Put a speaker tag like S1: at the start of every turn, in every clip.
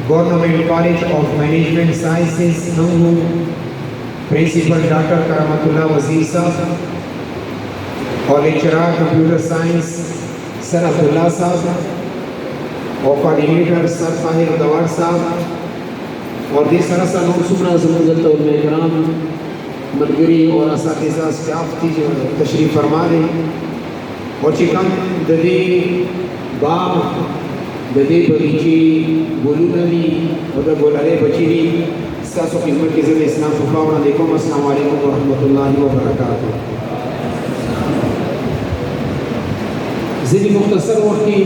S1: Government College of Management Sciences, Nangu, Principal Dr. Karamatullah Wazir Sahab, और Lecturer Computer Science, Sir Abdullah Sahab, और Coordinator Sir Fahir Dawar Sahab, और this तरह सा लोग सुना ज़रूरत और मेहराम मलगरी और असातिज़ा स्टाफ थी जो तशरीफ़ फरमा दें और चिकन ददी बाग ददी बगीची बोलू नदी और बोलारे बचीरी सासो खिदमत के ज़रिए इस्लाम फुकावना देखो अस्सलाम वालेकुम व रहमतुल्लाहि व बरकातुहू। ज़िली मुख्तसर वक्त की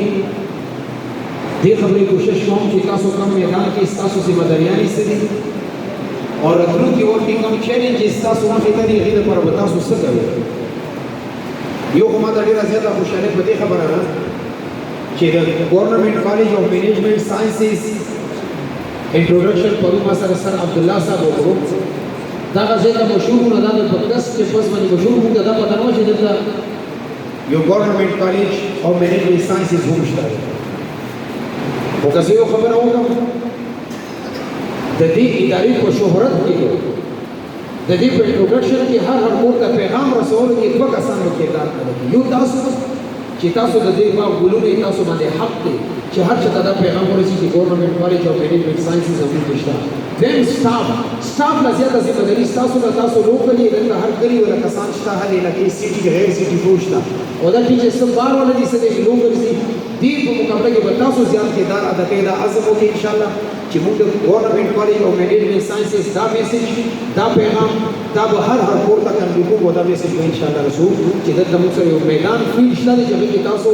S1: दे खबरें कोशिश करूँ कि तासो कम मैदान की तासो ज़िम्मेदारियाँ से दी और अदलू की ओर की कम चैलेंज इस तासो वक्त इतनी गीर पर बतासो सकर यो हमारा डेरा ज़्यादा खुशाले पर दे खबर है कि government college of management sciences introduction परुमा सर अब्दुल्ला साहब को दागा ज़्यादा मशहूर ना दागा बकस के पास में मशहूर मुझे दागा बताना चाहिए था यो government college of management sciences होमस्टर वो कैसे यो खबर होगा ददी इदारी को शोहरत की हो ददी पे इंट्रोडक्शन की हर कोड का पैगाम रसूल की एक वक्त आसान किरदार करेगी यो तासो चितासो ददी माँ गुलू ने तासो माने हक के शहर चतादा पैगाम करेगी कि government college of management sciences अभी कुछ था देन स्टाफ ना ज़्यादा ज़िम्मेदारी तासो लोकली इधर हर गली वाला कसान स्टा है लेकिन सिटी गैर सिटी पूछता और टीचर सब बार वाला जिसे देख लोग दीप मुकाबले के बतासो ज़्यादा किरदार अदा करेगा आज़म हो के इंशाल्लाह कि मुझे government college of management sciences दा मैसेज दा पैगाम दा हर कोर तक लोगों को दा मैसेज में इंशाल्लाह रसूल कि दर दम से मैदान फील्ड स्टडी जब कि तासो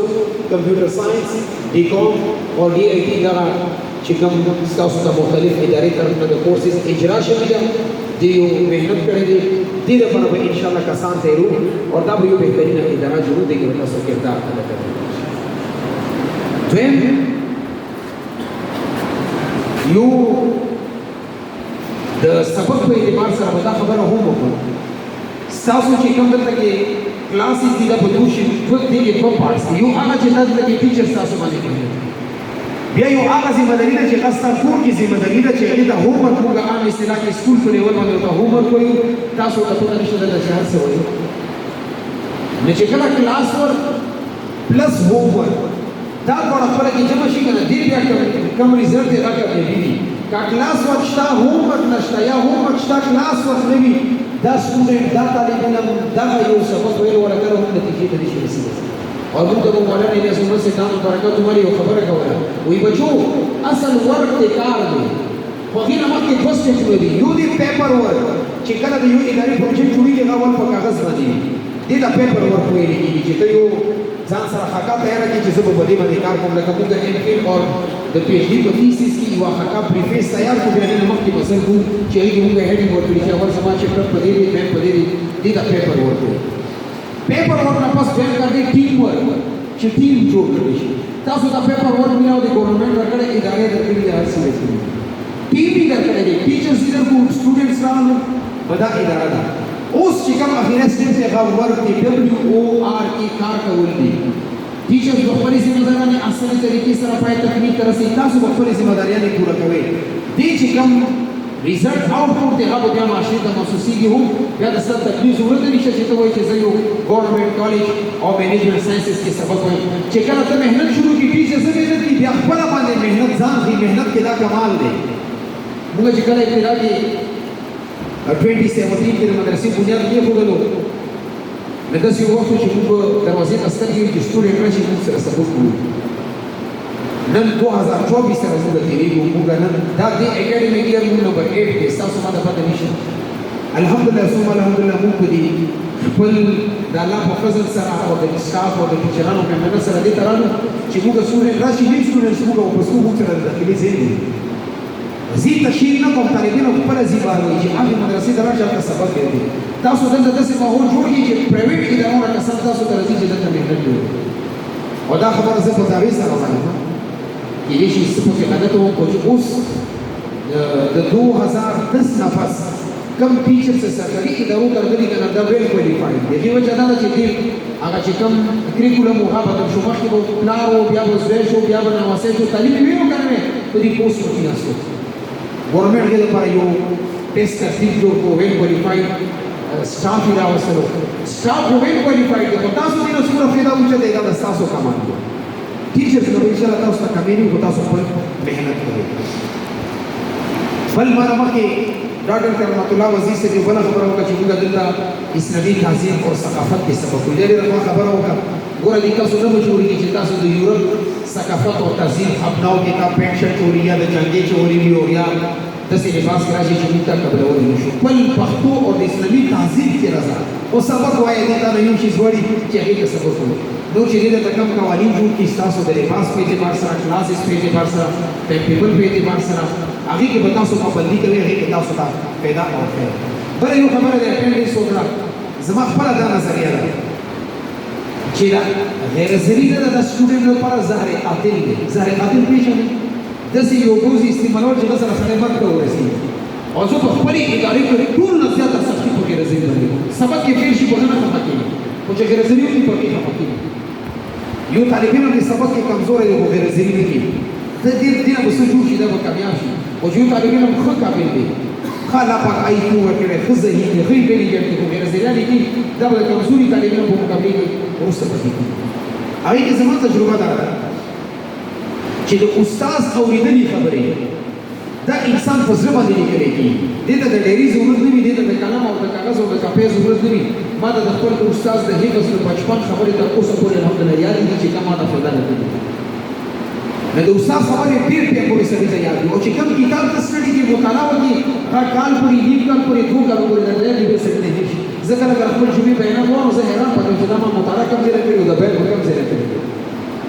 S1: कंप्यूटर साइंस डीकॉम और डीआईटी द्वारा चिकम तासो का मुख्तलिफ इदारे तरफ में कोर्सेज इजरा शमिया दियो मेहनत करेंगे धीरे पर इंशाल्लाह कसान तैरू और दा भी बेहतरीन इदारा जरूर देंगे तासो किरदार अदा करेंगे यू द सबक पे एतबार से बता खबर हो मको सासु ची कम तक के क्लासेस दी दा बदूशी खुद दी के पार्ट्स यू आगा चिता तक के टीचर सासु माने के बिया यू आगा जिम्मेदारी ना ची खासा कोर की जिम्मेदारी ना ची अलीदा होमवर्क होगा आम इस्तेला के स्कूल को लेवल में होता होमवर्क कोई तासु का पता नहीं चलता शहर से होए ने चेकला क्लास वर्क प्लस होमवर्क दा बड़ा फर्क है जब मशीन ना दी बिया कम रिजल्ट दे रखा है दी का क्लास वर्क स्टा होमवर्क नष्टा या होमवर्क स्टा क्लास वर्क नहीं दा स्टूडेंट दा तालिब इल्म दा यो सबक वेल वाला करो हम नतीजे तरीके से और मुझे वो वाला ने सुबह से काम बरकत तुम्हारी वो खबर है वाला वही बच्चों असल वर्क ते कार दे वही नमक के फर्स्ट स्टेज में यू दी पेपर वर्क चिकना दी यू इदारी प्रोजेक्ट जुड़ी के गावल पर कागज बनी दी दा पेपर वर्क हुई की चितो यो जान सरा खाका तैयार की जिसे वो बड़ी बड़ी कार को लगा मुझे एमफिल और द पीएचडी को थीसिस की वो खाका प्रीफेस तैयार को भी नमक की मसल को चाहिए मुझे हेडिंग और फिर अवल समाज चैप्टर पढ़ेगी मैं पढ़ेगी दी दा पेपर वर्क ना पास बेल कर दी टीम वर्क ची टीम जोड़ कर दी तासो दा पेपर वर्क मिला दी गवर्नमेंट रखड़े इदारे दर के हर समय टीम भी कर करेगी टीचर्स इधर को स्टूडेंट्स रान बदा इदारा दा उस चिकम अखीर स्टेज से का वर्क की WOR की कार का उल्टी टीचर्स बखरी जिम्मेदारियां ने असली तरीके से रफाई तकनीक तरह से तासु बखरी जिम्मेदारियां ने पूरा करे दी चिकम रिजल्ट आउटपुट दे अब क्या माशरे का महसूसी की हो या दस्ता तकलीफ जरूरत नहीं चाहिए तो वही चीज़ यो गवर्नमेंट कॉलेज और मैनेजमेंट साइंसेस के सबक में चिकन तो मेहनत शुरू की टीचर से मेहनत की अखबार बांधे मेहनत जान थी मेहनत के दा कमाल दे मुझे चिकन एक दिला की 2017 के मदरसे बुनियाद किए हो गलो मदरसे वक्त शुरू दरवाजे अस्तर की स्टूडेंट में शुरू से सबक हुई नन 2024 से रसूल तेरी होगा नन दा दे एकेडमिक ईयर नंबर 8 के साथ समादा पदनिशन अल्हम्दुलिल्लाह सुमा अल्हम्दुलिल्लाह मुकदी फुल दाला फजल सरा और द स्टाफ और द टीचरानो के मदद सरा दे तरानो चिबुगा स्टूडेंट राशि ही स्टूडेंट सुबुगा उपस्थित हो चला दाखिली जेनी जी तशरीह ना को तालिबिन ऊपर अजीबार हुई जी आगे मदरसे दराजा का सबक दे दी तासो दल से माहौल जोड़ की जे प्राइवेट इदारों का कसम तासो तरजी जे दल में दे और दा खबर से बतावी सरा वाला कि ये चीज सब के मदद हो को उस 2010 नफस कम टीचर से सरकारी इदारों तरगली का नंदा वेल क्वालिफाइड देखिए वो ज्यादा चिती आगा चिकम करिकुलम मुहाबत शुमा के वो प्लारो बिया वो स्वेशो बिया नवासे जो तालीम भी हो करने په دې پوسټ کې ناسو ګورنمنټ کې لپاره یو ټیسټ ترتیب جوړ کو ویل کوالیفاید سټاف یې راوستلو سټاف ویل کوالیفاید دی تاسو دې نو څومره فایده وچه دی دا تاسو کمان دي ټیچرز نو ان شاء الله تاسو ته کمینی کو تاسو خپل مهنت کوئ بل مره مخکې ډاکټر کرامت الله وزیر سے بل خبره وکړه چې موږ دلته اسلامي تهذیب او ثقافت کې سبق ویل لري خبره وکړه ګوره دې تاسو نه جوړیږي چې تاسو د یورپ ثقافت او تهذیب اپناو کې تا پینټ شرټ چوری یا د جنگي چوری وي او یا داسې لباس راشي چې موږ ته قبلول نشو خپل پښتو او د اسلامي تهذیب کې راځه او سبق وایي دې ته یو شی وړي چې هغه کې سبق وایي نو چې دې ته کم قوانین جوړ کړي تاسو د لباس په اعتبار سره کلاسز په اعتبار سره پیپل په اعتبار سره هغه کې به تاسو پابندي کوي هغه کې تاسو ته پیدا او خیر بل یو خبره ده اپریډنس وکړه زما خپل دا نظریه ده چې دا غیر ضروري ده د سټوډنټ لپاره زهر قاتل دی زهر قاتل پیژنې داسې یو ډوز استعمالول چې سره سره مرګ ته ورسېږي او زه په خپلې ادارې کې ټول نه زیاته سختي په غیر ضروري باندې سبق کې فیل شي بغیر نه خفه کېږي خو چې غیر ضروري وي په کې خفه کېږي یو طالب علم د سبق کې کمزوری دی خو غیر ضروري نه کېږي د دې نه به څه جوړ شي دا به کامیاب شي او چې یو طالب علم ښه قابل دی ښه الله پاک IQ ورکړی ښه ذهین دی ښه انټیلیجنټ دی خو غیر ضروري کې دا به د کمزوري طالب علم په مقابله کې وروسته پاتې کېږي هغې کې زما تجربه دا ده چې د استاد اورېدلې خبرې دا انسان په زړه باندې لیکلی کېږي دې ته د ډایري ضرورت نه وي دې ته د قلم او د کاغذ او د کاپۍ ضرورت نه وي ما ته د خپل استاد د حفظ د بچپن خبرې تر اوسه پورې الحمدلله یادې دي چې کوم ما ته فایده نه کوي نو د استاد خبرې ډېر پرې پورې سړي ته یاد وي او چې کوم کتاب ته سټډي کې مطالعه وکړي هغه کال پورې نیم کال پورې دوه کال پورې د دې به سړي نه شي زه کله خپل ژبې بیان کوم زه حیران پاتې چې دا ما مطالعه کوم ځای کړی او د بیان کوم ځای کړی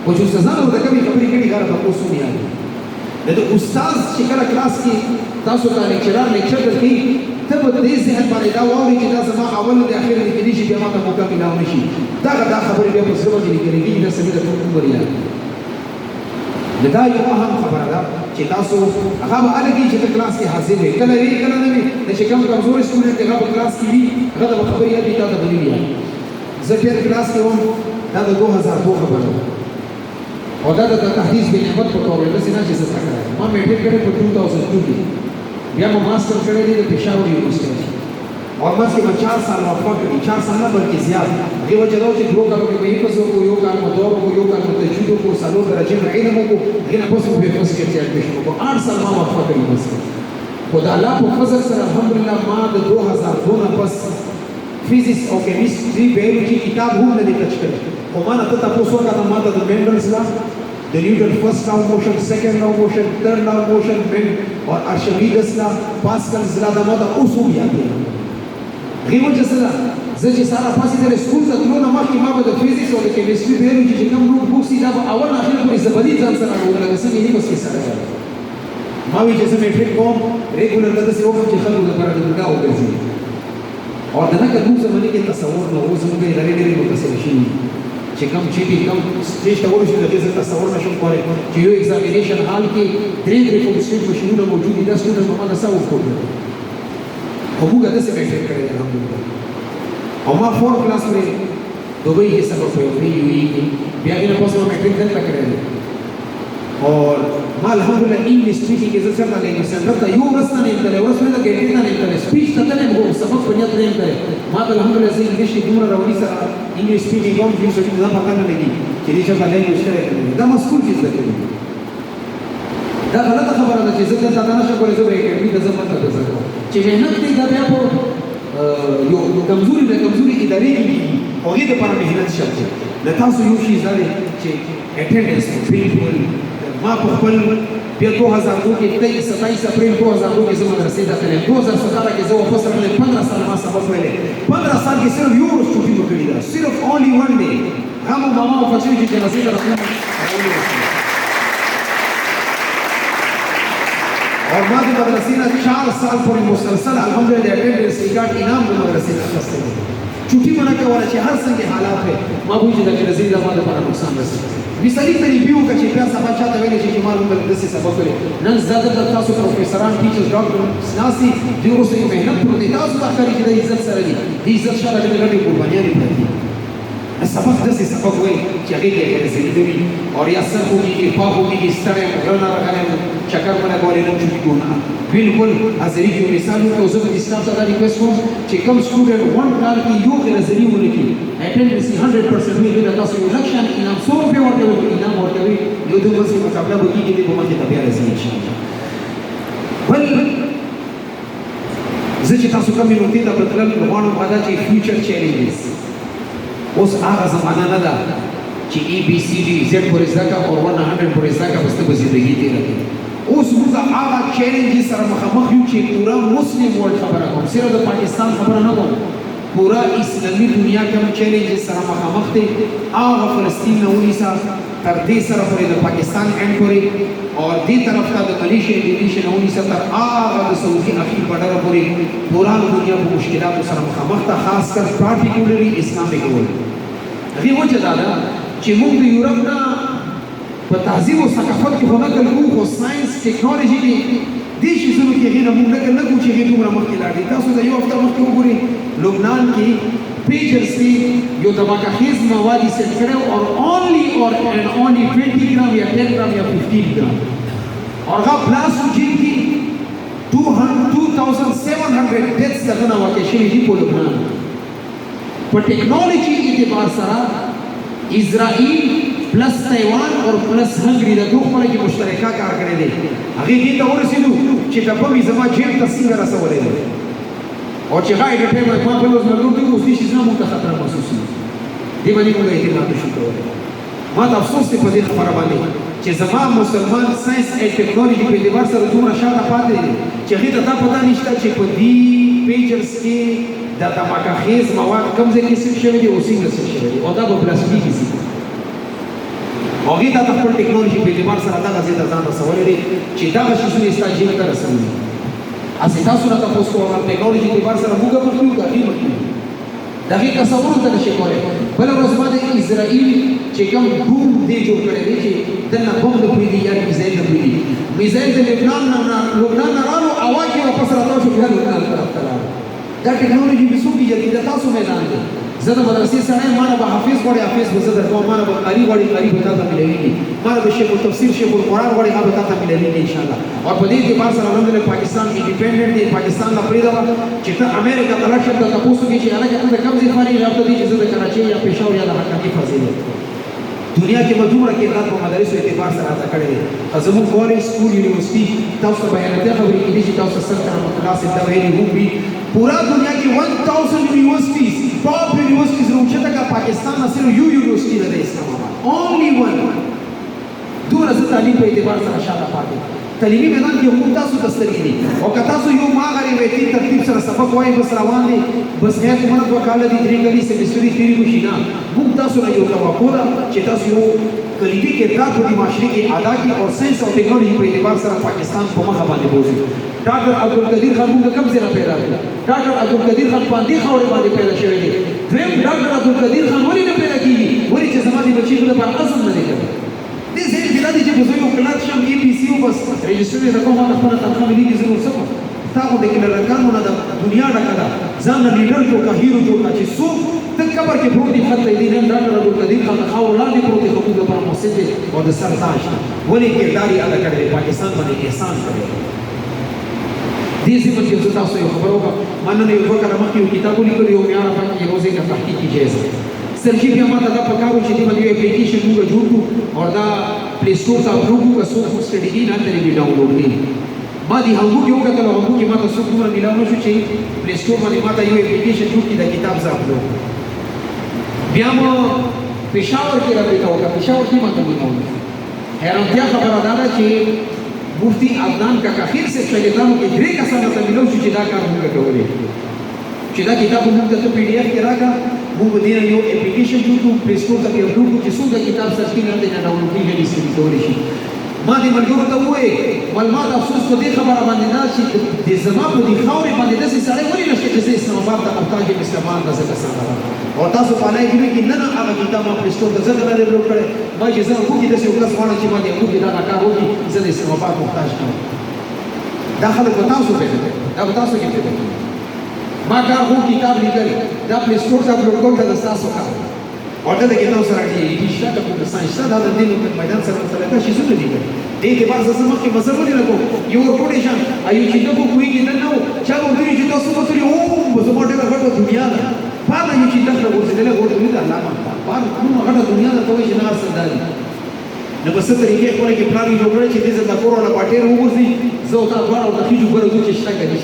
S1: او چې استادانو د کومې خبرې کړي هغه په اوسو نه یاد د استاد چې کله کلاس کې تاسو ته لیکچرار لیکچر کوي ته به دې ذهن باندې دا واوري چې دا زما اول د اخر لیکلي شي بیا ما ته موقع ملاو نه شي دا خبرې بیا په زړه باندې لیکل کېږي دا سمې د کوم بریا دا یو اهم خبره ده چې تاسو هغه به هلته کې چې ته کلاس کې حاضر وي کله وي کله نه وي د چې کوم کمزوري سټوډنټ هغه په کلاس کې وي هغه به خبرې یادې تا ته به نه وي زه تېر کلاس کې وم دا د 2002 خبره او دا د تحدیث بن احمد په توګه داسې نه چې زه زده کړی ما میټریک کړی په 2002 کې بیا ما ماسټر کړی دی د پېښور یونیورسټۍ اور ما کې 4 سال وقفه کړې 4 سال نه بلکې زیات دې وجه دا چې دوه کالو کې به یې پسو کو یو کال مدور کو یو کال تجوید کو سالو درجه علم کو غیر پسو به پسو کې چې پېښو کو 8 سال ما وقفه کړې بس خدای الله په فضل سره الحمدلله ما د 2002 نه پس فزیکس او کیمستري بیولوژي کتاب هم نه ټچ کړی خو ما نه ته تاسو وکړه ما د مینډلز لا د نیوټن فرست لاو موشن سیکنډ لاو موشن تھرد لاو موشن اور ارشمیدس لا پاسکل زلا د ما د اصول یاد دي غیو چې سره زه چې سارا پاسې د سکول ته تلو نه مخکې ما به د فزیکس او د کیمستري بیولوژي چې کوم نوټ بوکس دا به اول اخر پورې زبدي ځان سره راوړل چې نه بس کې سره ما وی چې زه میټریک کوم ریګولر داسې وکړم چې خلکو لپاره د ګډا وګرځي او دغه کوم زمانه کې تصور نه اوس موږ یې لري متصل شي چې کوم چې کوم سټیج ته ورشي د دې تصور نشم کولای چې یو ایگزامینیشن حال کې درې کوم سټیج ماشینونه موجود دي دا سټوډنټ په ما سره وکړي خو موږ داسې میټریک کړی الحمدلله او ما 4 کلاس پرې دوبۍ کې سبق ویل یو بیا کې نه پوسټ میټریک دلته کړی और ما الحمدلله انګلیش سپیکینګ کې زه څنګه لګم څنګه یو ورځ نه انټل ورځ نه کې نه انټل سپیچ ته نه مو سبق په نیت نه انټل ما الحمدلله زه انګلیش کې دومره راوړی سره انګلیش سپیکینګ کوم چې څه نه پاتې نه لګي چې دې څه باندې مشکل دا مسکول کې څه کوي دا غلطه خبره ده چې زه ته نه شم کولای زه به کې د زمات ته ځم چې مهنت دې دا بیا په یو کمزوري ادارې کې او دې لپاره مهنت شته د تاسو یو شی زده چې اټینډنس بالکل ما په خپل بیا 2002 کې 27 اپریل 2002 کې زه مدرسې داخله 2017 کې زه واپس راغلم 15 سال ما سبق ویلې 15 سال کې صرف یو ورځ چوټي وکړې ده صرف اونلی ون ډے هم ماما او فچې چې جنازې ته راتلم اور ما د مدرسې نه 4 سال پورې مسلسل الحمدلله اټینډنس ریکارډ انعام د مدرسې نه اخیستی چوټي مونه کوله چې هر څنګه حالات وي ما وایي چې د جنازې لپاره لپاره نقصان رسېږي مثالي طریقې وکړه چې بیا سبا چاته ویلی چې ما موږ داسې سبق ویلی نن زده د تاسو پروفیسران ټیچرز ډاکټر ناستي دوی اوس یو مهنت پروت دی تاسو ته ښکاري چې د عزت سره دي د عزت شاته ډېرې ګډې قربانیانې پرتې सबक दसे सबक वही जगह के है जिंदगी और या सर होगी कि पा होगी कि स्तर है रना रखने चक्कर में बोले ना चुकी गुना बिल्कुल अजरी की मिसाल को उसे इस्लाम सदा रिक्वेस्ट को कि कम स्टूडेंट वन कार की योग के अजरी होने की अटेंडेंस 100% में लेना तो इलेक्शन इनाम 100 रुपए और के इनाम और के जो दो बस मुकाबला होगी कि वो मत तबिया रही इंशाल्लाह बल زه تاسو کوم نقطې ته بدلل غواړم هغه چې فیوچر چیلنجز اوس هغه زمانہ نه ده چې ای بی سی ډي زد پورې زده او 100 پورې زده بس ته په زندګي تېره کړې اوس موږ هغه چیلنجز سره مخامخ یو چې پورا مسلم ورلد خبره کوم صرف د پاکستان خبره نه کوم پورا اسلامي دنیا کې هم چیلنجز سره مخامخ دي هغه فلسطین نه ونیسه تر دې سره پورې د پاکستان اند پورې اور دی طرف ته د ملیشیا انډونیشیا نه ونیسه تر هغه د سعودي اخیر بډره پورې پورا دنیا په مشکلاتو سره مخامخ ده خاص کر پارټیکولرلی اسلامي ګول دې وجه دا ده چې موږ د یورپ نه په تهذیب او ثقافت کې هنر کوو خو ساينس ټیکنالوژي کې دې شیزونو کې هغه موږ نه کوو چې هغه دومره مخکې لاړ دي تاسو د یو هفته مخکې وګورئ لبنان کې پیجرز کې یو تباکخیز مواد سیټ کړو او only 20 gram یا 10 gram یا 15 gram اور هغه پلاس کې 2700 deaths دغه واقع شوي دي په لبنان په ټیکنالوژي اعتبار سره اسرائیل پلس تایوان اور پلس هنګری د دوه خپل کې مشترکه کار کړی دی هغه دې ته ورسېدو چې د په زما جیب ته څنګه رسولې ده او چې غاړه د ټیم ما په لوز مګور دی اوس دې شي زموږ ته خطر محسوس دي دې باندې موږ اعتماد شو کولای ما ته افسوس دی په دې خبره باندې چې زما مسلمان ساينس او ټیکنالوژي په اعتبار سره دومره شاته پاتې دي چې هغه ته دا پته نشته چې په دې پیجرز کې د تباکخیز مواد کوم ځای کې څه شوی دي او څنګه څه شوی دي او دا په پلاستیکي سي هغه ته خپل ټیکنالوژي په اعتبار سره دا غزي ته ځان رسولې دي چې دا شي څه استاجین ته رسولي اسی تاسو نه تاسو کومه ټیکنالوژي په اعتبار سره موږ په خپل کې دغه تصور ته نشي کولای بل ورځ باندې اسرائیل چې کوم بوم دی جوړ کړی دی چې دنه بوم د پریدي یا میزایل د پریدي میزایل د لبنان نه رالو اواکه واپس راځو چې په لبنان طرف ته دا ټیکنالوژي به څوک یې د تاسو میدان دی زه د مدرسې سره ما نه به حافظ غواړي حافظ به زه درکوم ما نه به قاری غواړي قاری به تاسو ملويږي ما نه به شیخ التفسیر شیخ القرآن غواړي هغه به تاسو ملويږي ان شاء الله او په دې اعتبار سره الحمدلله پاکستان انډیپندنت دی پاکستان لا پریدا چې ته امریکا ته راشه ته تاسو کې چې هغه ته کم ځای خاري راځي چې زه د کراچي یا پېښور یا د حقیقي فضیلت دنیا کې مجبوره کې رات په مدارس اعتبار سره راځه کړي زموږ کالج سکول یونیورسيټي تاسو بیانته خبرې کې چې تاسو سره کلاس دا ویلي وو पूरा दुनिया की 1000 यूनिवर्सिटीज टॉप यूनिवर्सिटीज रोचता का पाकिस्तान में सिर्फ यू यूनिवर्सिटी रहे इस्लामाबाद ओनली वन दूर से तालीम पे एतबार से शादा पाते तालीमी मैदान की हुकूमत तासु दस्तरी नहीं और कतासु यो मागरी वेती तरतीब से सबक वाई बस रवान दे बस है तुम्हारा वकालत दी तरीके से मिस्री तेरी मुशीना हुकूमत तासु ना यो तवक्कुल चेतासु यो कलीबी के रात की माशरे की अदा की और साइंस और टेक्नोलॉजी पे एतबार से पाकिस्तान को मखबाने बोझ डॉक्टर अब्दुल कदीर खान को कब से पैदा हुआ डॉक्टर अब्दुल कदीर खान पांदी खावड़े बांधे पैदा शवे दे द्वेम डॉक्टर अब्दुल कदीर खान वली ने पैदा की वली के समाधि बच्ची को पर असम न लेकर दिस है बिलादी जो बुजुर्ग क्लास शम ईपीसी बस रजिस्टर रकम वाला पर तनखा मिली की जरूरत सब ताको देखिन रकम ना दुनिया डकदा जान लीडर जो का हीरो जो का चिसु तक कबर के प्रोटी खत दीन डॉक्टर अब्दुल कदीर खान खावला ने प्रोटी हुकूमत पर मस्जिद और सरताज वली किरदारी अदा करे पाकिस्तान में एहसान करे دې څه چې تاسو یو خبرو کا ماننه یو وکړه مخکې یو کتاب لیکلی یو معیار باندې یو ځای کا تحقیق کیږي سرجی بیا ماته دا پکارو چې دې باندې یو اپلیکیشن موږ جوړ کړو او دا پلی سٹور ته اپلوډ کړو که څوک سټډي دی نه لري ډاونلوډ کړي ما دې هغه یو کتل هغه کې ماته څوک دومره ملاو نشو چې پلی سٹور باندې ماته یو اپلیکیشن جوړ کړي دا کتاب ځه اپلوډ بیا مو پېښور کې راځي تا وکړه پېښور کې ماته ملاو حیرانتیا خبره دا ده چې مفتی عدنان کا کاخیر سے شاگردانو کې درې کسانو ته ملو چې دا کار موږ کولې چې دا کتاب موږ ته پی ډی اف کې راکا موږ دې یو اپلیکیشن جوړو پلی سٹور ته یو ډوډو چې څنګه کتاب سرچ کړئ نه ډاونلوډ کیږي نشي کولای شي ما دې ملګرو ته وایي معلومات افسوس په دې خبره باندې نه چې د زما په دې خاورې باندې داسې سړی ولې نشته چې اسلام آباد ته محتاج مسلمان د زکه سره او تاسو په لای کې نه نه هغه کتاب ما پلی سٹور ته ځکه نه ډاونلوډ کړی ما چې زه خو دې داسې وکړم چې ما دې خو دې دا کار وکړي زه د اسلام آباد محتاج کوم دا خلک تاسو پیدا دا تاسو کې پیدا ما کار خو کتاب لیکل دا پلی سٹور ته اپلوډ کول دا تاسو کار और دا کې تاسو سره چې شته په ساينس دا د دین په میدان سره سره شي څه دي دې اعتبار سره مخکې مذهب نه لګو یو ورپورې شان ایو چې دغه کوی کې نه نو چا ورته چې تاسو په تری او په زموږ ډېر غټه دنیا ده پاله یو چې دغه ورته له ورته نه الله ما پاره کومه غټه دنیا ده کوي چې نه سرداري نو په ستر کې خپل کې پلان جوړ کړی چې دې د کورونا پټیر وګورئ زه او تاسو ورته د خېجو ګورو چې شته کې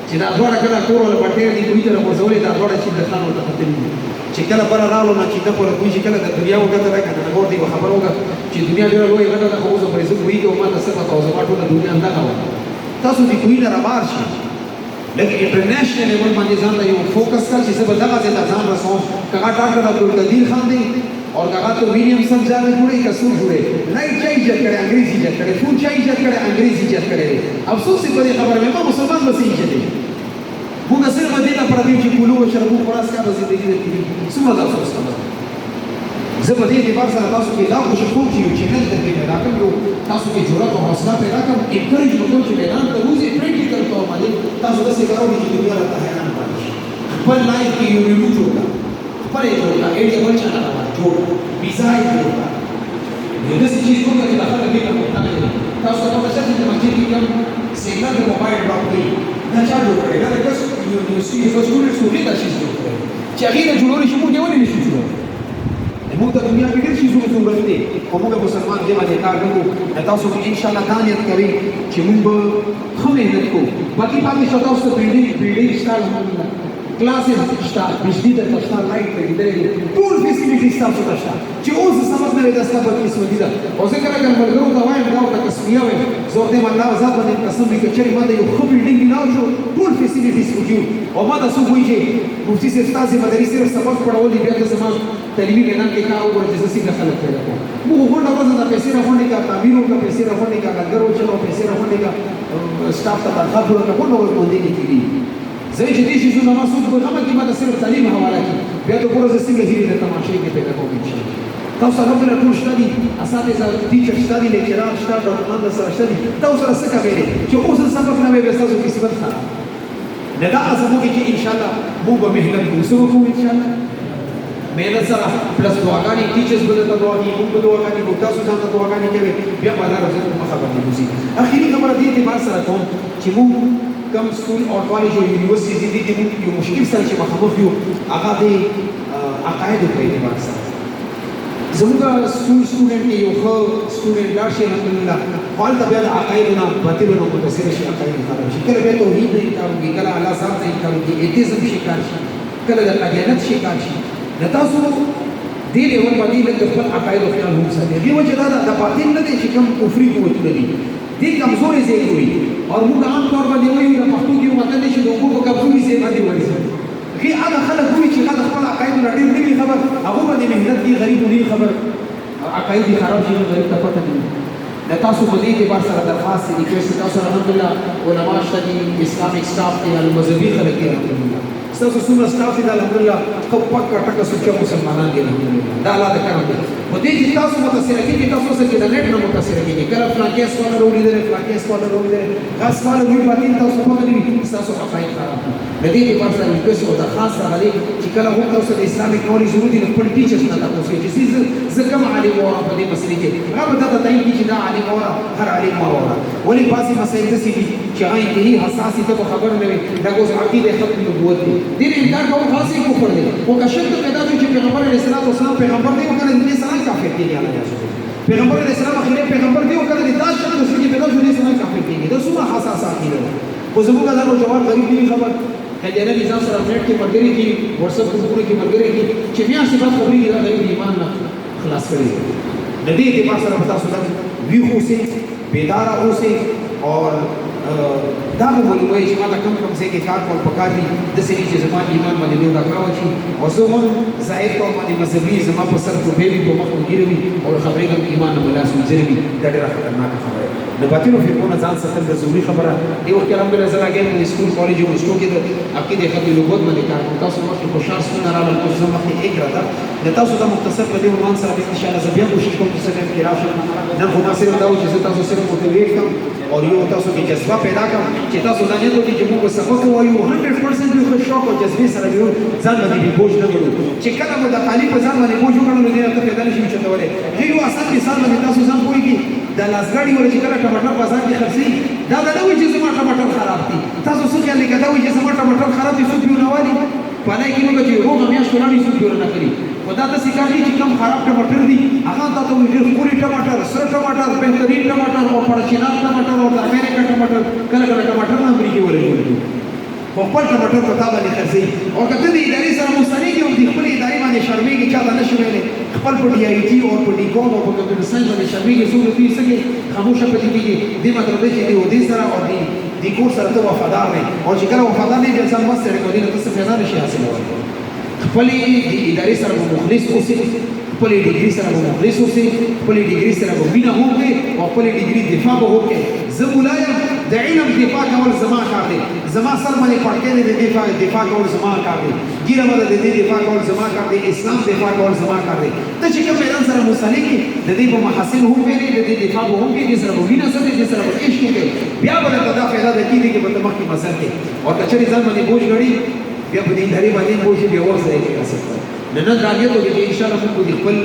S1: چې دا ډوړه کله کورونا پټیر دې دوی ته ورزولې دا ډوړه چې د خانو ته پته نه چې کله پر راولو نه چې د پر کوی چې کله د دنیا وګټه راکړه دا ورته خبر وګه چې دنیا ډېر لوی غټه ده خو زه پرې زه وی کوم ما څه پته او زه ټول دنیا اندازه تاسو دې کوی نه رابار شي لکه انټرنیشنل لیول باندې ځان ته یو فوکس کړ چې زه به دغه ځان رسوم کغه ډاکټر عبدالقدیر خان دی और कहा तो विलियमसन जावे जुड़े कसूर जुड़े लाइट चाहिए इज्जत करे अंग्रेजी इज्जत करे फूल चाहिए इज्जत करे अंग्रेजी इज्जत करे अफसोस से बड़ी खबर में मुसलमान बस ही चले वो नसर मदीना पर भी जो कुलू और शरबू फरास का जिंदगी रहती सुनो अफसोस का जब मदीने के बाद सारा तासु के लाख खुशबू की चैनल तक में राकम जो तासु की जरूरत और हौसला पैदा कर एनकरेज मतलब जो ऐलान तो रोज प्रैक्टिकल तो हमारे तासु दस करो की दुनिया रहता है ना पर लाइफ की यूनिट होगा पर एक होगा एरिया बन जाना जोड़ डिजाइन होगा ये ऐसी चीज को कि दाखिल अभी तक होता है तासु का पता चलता है कि कम सिग्नल के मोबाइल ड्रॉप की ना चालू करेगा लेकिन यूनिवर्सिटी के स्टूडेंट्स को कितना चीज होता है चाहिए जुड़ोरी शुरू के वाली नहीं शुरू موږ د دنیا کې ډېر شیزونه ضرورت دي خو موږ مسلمان دې باندې کار کوو تاسو ان شاء الله دا نیت کوي چې موږ به ښه محنت کوو باقي پاتې شو تاسو ته بلډینګ شته الحمدلله کلاسز شته بجلی درته شته لایټ پکې دی ټول فیسیلیټي تاسو ته شته چې اوس سبق نه ده سبق کې سودی ده او زه کله کله ملګرو ته وایم دا ورته قسمیه وایم زه ورته الله ذات باندې قسم وکړم چې چېرې ما ته یو ښه بلډینګ ملاو شو ټول فیسیلیټیز وکړو او ما ته څوک وایي چې مفتي صاحب ستاسې مدري صرف سبق پړول دي بیا ته زما تعلیمي میدان کې کار وکړو چې زه څنګه خلک پیدا کړم موږ غونډه ورځ د پیسې راغونډې کا تعمیر وکړه پیسې راغونډې کا لنګر وچلو پیسې راغونډې کا سټاف ته تنخواه ورکړه غونډه ورباندې کېږي زه چې دې شیزونه ما څوک به هغه کې ما ته صرف تعلیم حواله کړي بیا ته ګوره زه څنګه هیلې د تماشې کې پیدا کوم انشاءالله تاسو الحمدلله ټول شته دي اساتذه ټیچر شته دي لیکچران شته ډاکټران سره شته دي تاسو سره څه کوي چې اوس سبق نه وي تاسو کې صفت خراب نه دا زموږ چې انشاءالله موږ به مهنت کوو انشاءالله مهنت سره پلس دعاګانې ټیچرز به درته دعاګانې موږ به دعاګانې کوو تاسو ځان ته دعاګانې کوئ بیا به الله رضا مخه باندې وځي اخري خبره دې اعتبار سره کوم چې موږ کم سکول او کالج او یونیورسيټي دي چې موږ یو مشکل سره چې مخامخ یو هغه د عقاید په اعتبار سره زموږ سټوډنټ یو ښه سټوډنټ راشي الحمدلله حال د بیا د عقایدونو باطلونو متاثر شي عقاید خراب شي کله به توحید نه کاروي کله الله ذات نه کاروي ایتیزم شکار شي کله د اجنت شکار شي د تاسو دې له باندې د خپل عقاید او خیال هم ساتي دی وجه دا د باطل نه دي چې کوم کفري قوتونه دي دې کمزوري ځای وي او موږ عام طور باندې وایو د پښتو کې متل شي د حقوقو کمزوري ځای باندې وایي کې هغه خلک وایي چې هغه خپل عقاید لري نه خبر هغه باندې مهنت دي غریب نه خبر عقاید خراب شي غریب ته پته نه د تاسو په دې اعتبار سره درخواست دي چې تاسو الحمدلله علما شدي اسلامي سټاف دي او مذهبي خلک دي الحمدلله تاسو څومره سټاف دي الحمدلله خو پکا ټکا سوچا مسلمانان دي الحمدلله دا الله دې کرم دي په دې چې تاسو متاثر کیږي تاسو سره د نت نه متاثر کیږي کله فلان کیس والا وروړي دي فلان کیس والا وروړي دي خاص والا وی باندې تاسو په دې کې تاسو عقاید خراب دي د دې اعتبار سره ریکوست او درخواست راغلي چې کله هم تاسو د اسلامي نالج ضروري د خپل ټیچرز نه تاسو چې زه کوم عالم وره په دې مسلې کې هغه دا تعین چې دا عالم وره هر عالم وره ولې بعضي مسائل داسې دي چې هغه انتهایی حساسې ته خبر نه وي دا اوس عقیده ختم نبوت دي دې انکار کوم خاصې کفر دی او که شرط پیدا شي چې پیغمبر علیه السلام پیغمبر دی او کله دې سلام کافر دی پیغمبر علیه السلام اخیری پیغمبر دی او کله دې دا شرط چې پیدا شي دې سلام کافر دی دا څومره حساس عقیده ده خو زموږ دا جواب غریب دی خبر کله نظام سره نیټ کې ملګری کی واتس اپ ګروپ کې ملګری کی چې بیا صفات خبرې دا غریب ایمان نه خلاص کړي د دې اعتبار سره تاسو دا وی اوسئ بیدار اوسئ اور دا به ولوي چې ما دا کم ځای کې کار کول پکار دي د سې چې زما ایمان باندې ډېر راکاوه شي او زه هم ظاهر طور باندې مذهبي زما په سر په بیبي په مخ کې ګیروي او خبرې کوم ایمان نه بلاسو ځري دا ډېره خطرناکه خبره ده د باطلو فرقونو ځان ساتل د ضروري خبره دی. وخت کې الحمدلله زه راګیم د سکول کالج یونیورسټو کې د عقیدې خط لغت باندې کار کوم. تاسو مخکې خوشحال سونه راغلل کوم زه مخکې اقرا ده د تاسو د مختصر په دې عنوان سره ان شاء الله زه بیا کوشش کوم چې څه ټایم کې راشم. نن خو ما صرف دا و چې زه تاسو سره موټیویټ کړم او یو تاسو کې جذبه پیدا کړم چې تاسو دا نه دوی چې موږ سبق وایو 100% یو خوشاله او جذبې سره یو ځان باندې بوج نه ګرځو چې کله مو د طالب ځان باندې بوج وکړو نو دې ته پیدا نشي چې ته ولې یو اساس مثال باندې تاسو ځان کوی د لاسګړی ور چې کله ټماټر بازار کې خرڅي دا نه وي چې زما ټماټر خراب دي. تاسو څه خیال کې دا وي چې زما ټماټر خراب دي څو پیونه والی پنای کې نو چې روغ میاشت وړاندې څو پیونه نه کړی خدا ته سکاري چې کوم خراب ټماټر دي هغه تاسو وي ډېر پوری ټماټر سره ټماټر بهترین ټماټر او پړچینات ټماټر او امریکا ټماټر کله کله ټماټر نه امریکای ولې په خپل ټماټر په تابع باندې خرڅي او کته د ادارې سره مستنیږي او د خپل ادارې باندې شرمېږي چې دا نشي ویلې خپل په ډي آی ټي او په ډي کوم او په کمپیوټر ساينس باندې شرمېږي څو دوی سګي خاموشه پاتې کیږي د مطلب چې دی ودي سره او دی کور سره ته وفادار نه او چې کله وفادار نه دي ځان مستر کوي نو تاسو فایده نشي حاصلوي. خپل د ادارې سره مخلص اوسئ خپل ډیګري سره مخلص اوسئ خپل ډیګري سره مینه وکړئ او خپل ډیګري دفاع وکړئ. زه مولایم د علم دفاع کول زما کار دی زما سر باندې پړکې د دفاع کول زما کار دی ګیره باندې د دې دفاع کول زما کار دی اسلام دفاع کول زما کار دی. ته چې کوم میدان سره مصالحه د دې په محاسن هم پیری د دې دفاع هم کې د سره وینه سره د سره عشق کې بیا به دا فایده د کیږي چې په مخکې مسر کې او کچري ځان باندې بوج غړي بیا په دې ادارې باندې بوج بیا ورسره کې حاصل نن راځي ته چې ان شاء الله موږ د خپل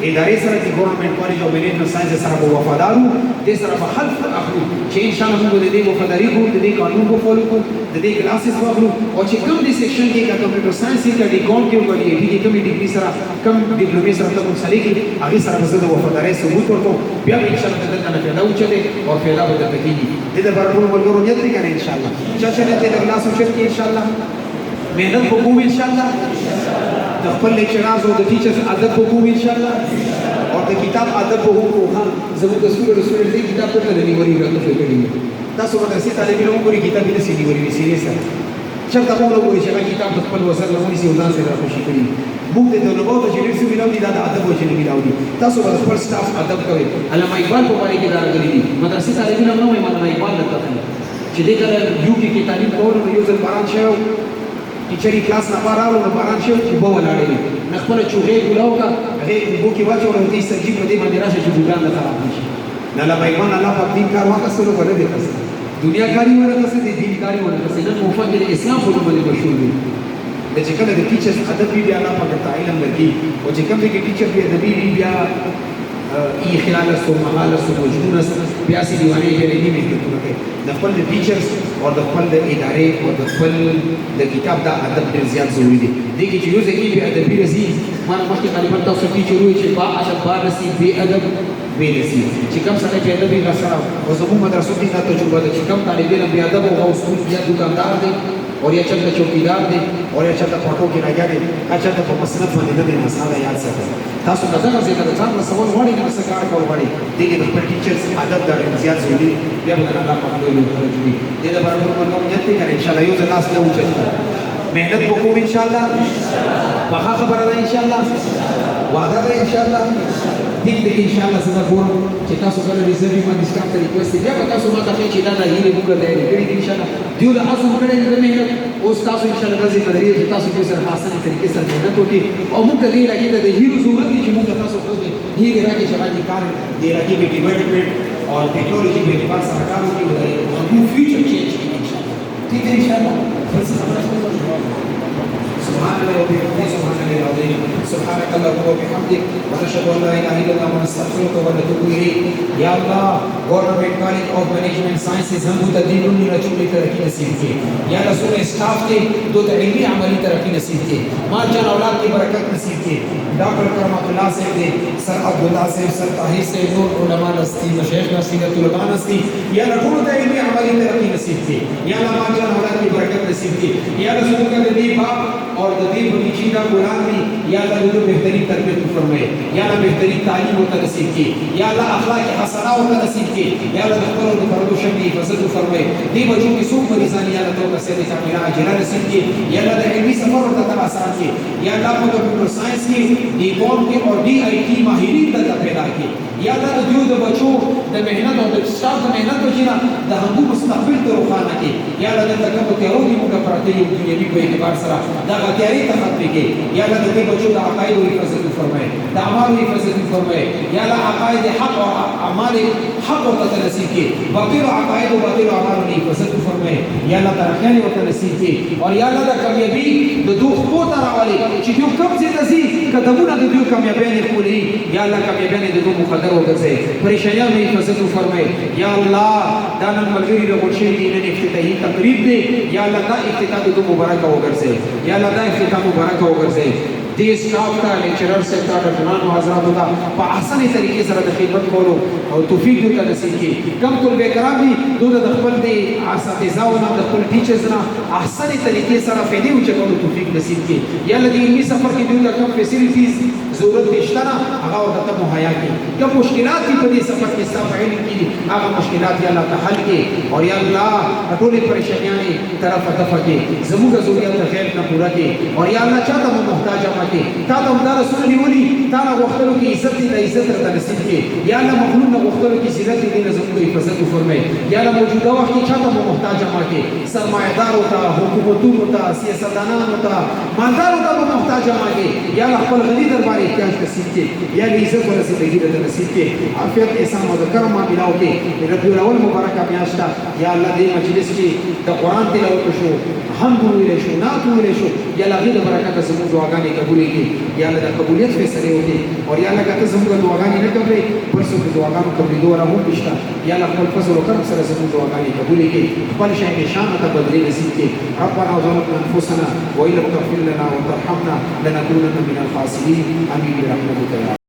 S1: ادارې سره د ګورنمنت کالج او مینجمنت ساينس سره وفادارو د سره په خلف اخلو چې ان شاء الله موږ د دې وفاداری کوو د دې قانون کو فالو کوو د دې کلاسز واخلو او چې کوم دې سیکشن کې کا کمپیوټر ساينس کې د ګون کې او د دې کوم ډیګري سره کوم ډیپلومې سره ته مصالح کې هغه سره د وفاداری ثبوت ورکو بیا ان شاء الله دغه نه پیدا وچته او پیدا به د کېږي د دې برابر ولګورو نیت لري کنه ان شاء الله چې نه ته د کلاس وچت کې ان شاء الله مهنت وکوم ان شاء الله د خپل لیکچرز او د ټیچرز ادب وکوم ان شاء الله او د کتاب ادب وکوم ها زموږ د سکول دې کتاب ته نه نیولې راځي کړی تاسو مدرسې طالب علم وګورئ کتاب دې سړي ورې سیریس چرته په وګورئ چې کتاب د خپل وسر لمونی سي ځان سره خوشي کړی موږ د طلباو د جنرال سي ملاوي د ادب او چې ملاوي تاسو د خپل سټاف ادب کوي علامه اقبال په اړه کې دا راغلي دي مدرسې طالب علم نو علامه اقبال ته چې دې کله یو کې تعلیم کول نو یو ځل باران شو ټیچري کلاس نه بارالو نو باران شو چې بو ولاړې نه خپل چوغې ګلاو کا هغه بو کې واچو نو دې سجی په دې باندې راشه چې ګان نه خراب نشي نه لا پیغام الله په دین کار واکسلو ولې دې تاسو دنیا کاری ونه تاسو دې دین کاری ونه تاسو نه مفکر اسلام په باندې مشهور دي د چې کله د ټیچرز ادب بیا الله په تعالی لري او چې کوم کې ټیچر بیا ادبي بیا ای خلال سو محال سو وجود بیا سي دیوانه کې نه میته د خپل ټیچرز او د خپل ادارې او د خپل د کتاب د ادب ډېر زیات ضروري دي دغه چې یو ځکه به ادبي رسي ما مخکې غالبا تاسو ټیچر وي چې با ادب با رسي به ادب به رسي چې کوم سره چې ادبي رسا او زموږ مدرسو کې دا تجربه ده چې کوم طالب علم به ادب او اصول بیا دکاندار دي और या चलता चौकीदार दे और या चलता फोटो की राजा दे अच्छा तो मसनद باندې د مساله یاد ساتل تاسو نظر راځي دا ځان له سوال وړي نه سکار کول وړي دغه د خپل ټیچرز ادب د زیات ضروري بیا به الله په دې ورځي دغه برابر کوم نیت کوي ان شاء الله یو ځل له وچت مهنت وکوم ان شاء الله واخا خبره ده ان شاء الله وعده ده ان شاء الله دې ان شاء الله زما ګورم چې تاسو کله ریزرو باندې سټاپ ته ریکوست بیا به تاسو ماته چې دا نه هیله موږ ته لري ان شاء الله دیو له اصل کړي د مهنت او تاسو ان شاء الله غزي مدري چې تاسو کې سره حاصل طریقې سره مهنت وکړي او موږ ته دې لګي د هیرو ضرورت دي چې موږ تاسو خو دې هیره راکې چې باندې کار دې راکې به ډیولپمنٹ او ټیکنالوژي په اعتبار سره کار وکړي او نو فیوچر چینج کړي ان شاء الله ٹھیک ہے ان شاء الله سبحان الله وبحمده سبحان الله العظيم سبحانك اللهم وبحمدك ونشهد ان لا اله الا انت ونستغفرك ونتوب اليك يا الله government college of management sciences हम मुतदीन रचूली तरक्की नसीब के या रसूल स्टाफ के दो इल्मी अमली तरक्की नसीब के मां जान औलाद की बरकत नसीब के डॉक्टर करमतुल्लाह से दे सर अब्दुल्लाह से सर ताहिर से नूर उलमा नस्ती मशैख नस्ती तुलबा नस्ती या रसूल दे इल्मी अमली तरक्की नसीब के या मां जान औलाद की बरकत नसीब के या रसूल का दे बाप और दे बनीचीदा गुलाम भी یا الله د بهترین تربیت فرمایي یا الله بهترین تعلیم او نصیب کړي یا الله اخلاق حسنه او نصیب کړي یا الله د خپل د پردو شکل حفاظت فرمایي دی بچو کې څوک مریضان یا الله توګه سره کامله اجر نصیب کړي یا الله د علمي سفر ته تر آسان کړي یا الله په کمپیوټر ساينس کې دی قوم کې او دی آی ټي ماهرین ته پیدا کړي یا الله د دیو د بچو د مهنت او د سټاف د مهنت وجینا د هغو مستقبل ته روښانه کړي یا الله د تکبر تیارو کې موږ پراته یو دنیوي په اعتبار سره دا غتیاري ته ختم کړي یا الله د دې بچو د عقاید او حفاظت فرمایي د اعمال او حفاظت فرمایي یا الله عقاید حق او اعمال حق او تنصیب کړي باطل عقاید او باطل اعمال او حفاظت فرمایي یا الله ترخیان او تنصیب کړي او یا الله د کامیابی د دوه خو تر راولي چې یو کم څه نصیب کتابونه د دې کامیابی نه کولې یا الله کامیابی نه د دوه مقدر وګرځي پریشانیاں میں حفاظت فرمائے یا اللہ دانن ملګری د غوښې نن افتتاحي تقریب دی یا الله دا افتتاح د مبارک وګرځي یا الله دا افتتاح مبارک وګرځي دې سټاف ته لیکچرر سے تا ډاکټرانو حضرات ته په اسانه طریقې سره د خدمت کولو او توفیق دې ته نصیب کړي کم ټول بیکرام دي دوی د خپل دې اساتذاو نه د خپل ټیچرز نه احسن طریقې سره فائدې وچکولو توفیق نصیب کړي یا الله دې علمي سفر کې دوی د کوم فیسیلیټیز ضرورت نشته نه هغه ورته مهیا کړي کوم مشکلات په دې سفر کې ستاسو علم کې هغه مشکلات یا الله تعالی حل کړي او یا الله ټولې پریشانیاں طرف دفع کړي زموږ ضرورت خیر نه پورا کړي او یا الله چاته محتاج کې تا ته دا رسول نیولي تا له غوښتلو کې عزت دې عزت راته نصیب کړي یا الله مخلوق نه غوښتلو کې عزت دې نه زموږ حفاظت فرمایي یا الله موجوده وخت کې چاته محتاج ما کې سرمایدار او ته حکومتونو ته سیاستدانانو ته مالدارو ته محتاج ما کې یا الله خپل غني دربار احتیاج نصیب کړي یا دې عزت ورسې دې نصیب کړي عافیت احسان او کرم ملاو کې ربيع الاول مبارکه میاشت یا الله دې مجلس کې د قران تلاوت شو حمد ویل شو نعت ویل شو یا الله دې برکت زموږ دعاګانې قبول کړي یا الله د قبولیت فیصله وکړي او یا الله کته زموږ دعاګانې نه کوي پر څو دعاګانو قبول دوه هم نشته یا الله خپل فضل او کرم سره زموږ دعاګانې قبول کړي خپل شان شان ته بدلې نصیب کړي ربنا ظلمنا انفسنا وان لم تغفر لنا وترحمنا لنكونن من الخاسرين امين برحمتك يا